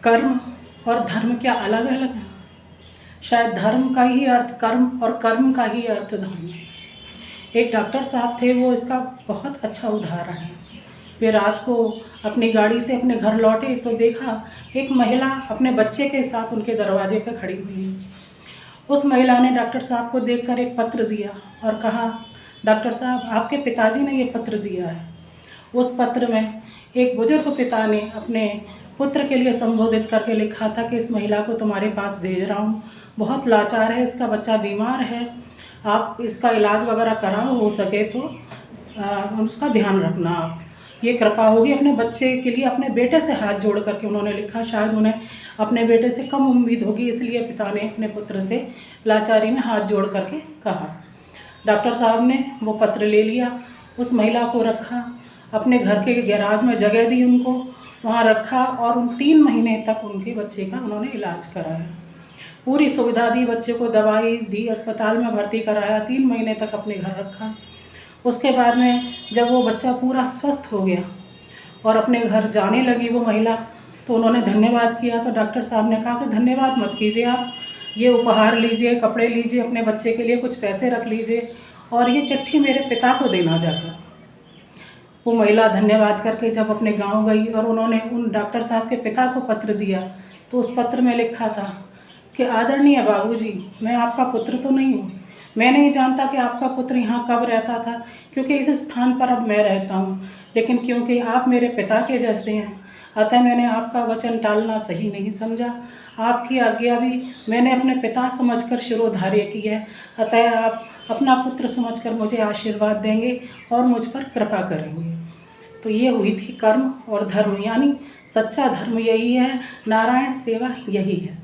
कर्म और धर्म क्या अलग अलग हैं? शायद धर्म का ही अर्थ कर्म और कर्म का ही अर्थ धर्म है। एक डॉक्टर साहब थे, वो इसका बहुत अच्छा उदाहरण है। वे रात को अपनी गाड़ी से अपने घर लौटे तो देखा एक महिला अपने बच्चे के साथ उनके दरवाजे पर खड़ी हुई है। उस महिला ने डॉक्टर साहब को देखकर एक पत्र दिया और कहा, डॉक्टर साहब, आपके पिताजी ने ये पत्र दिया है। उस पत्र में एक बुजुर्ग पिता ने अपने पुत्र के लिए संबोधित करके लिखा था कि इस महिला को तुम्हारे पास भेज रहा हूँ, बहुत लाचार है, इसका बच्चा बीमार है, आप इसका इलाज वगैरह कराओ, हो सके तो उसका ध्यान रखना, आप ये कृपा होगी। अपने बच्चे के लिए अपने बेटे से हाथ जोड़ करके उन्होंने लिखा। शायद उन्हें अपने बेटे से कम उम्मीद होगी, इसलिए पिता ने अपने पुत्र से लाचारी में हाथ जोड़ करके कहा। डॉक्टर साहब ने वो पत्र ले लिया, उस महिला को रखा, अपने घर के गैराज में जगह दी उनको, वहाँ रखा और उन 3 महीने तक उनके बच्चे का उन्होंने इलाज कराया। पूरी सुविधा दी, बच्चे को दवाई दी, अस्पताल में भर्ती कराया, 3 महीने तक अपने घर रखा। उसके बाद में जब वो बच्चा पूरा स्वस्थ हो गया और अपने घर जाने लगी वो महिला, तो उन्होंने धन्यवाद किया। तो डॉक्टर साहब ने कहा कि धन्यवाद मत कीजिए, आप ये उपहार लीजिए, कपड़े लीजिए, अपने बच्चे के लिए कुछ पैसे रख लीजिए और ये चिट्ठी मेरे पिता को देना जाकर। वो महिला धन्यवाद करके जब अपने गांव गई और उन्होंने उन डॉक्टर साहब के पिता को पत्र दिया, तो उस पत्र में लिखा था कि आदरणीय बाबूजी, मैं आपका पुत्र तो नहीं हूँ, मैं नहीं जानता कि आपका पुत्र यहाँ कब रहता था, क्योंकि इस स्थान पर अब मैं रहता हूँ, लेकिन क्योंकि आप मेरे पिता के जैसे हैं, अतः मैंने आपका वचन टालना सही नहीं समझा। आपकी आज्ञा भी मैंने अपने पिता समझकर शिरोधार्य की है, अतः आप अपना पुत्र समझकर मुझे आशीर्वाद देंगे और मुझ पर कृपा करेंगे। तो ये हुई थी कर्म और धर्म, यानी सच्चा धर्म यही है, नारायण सेवा यही है।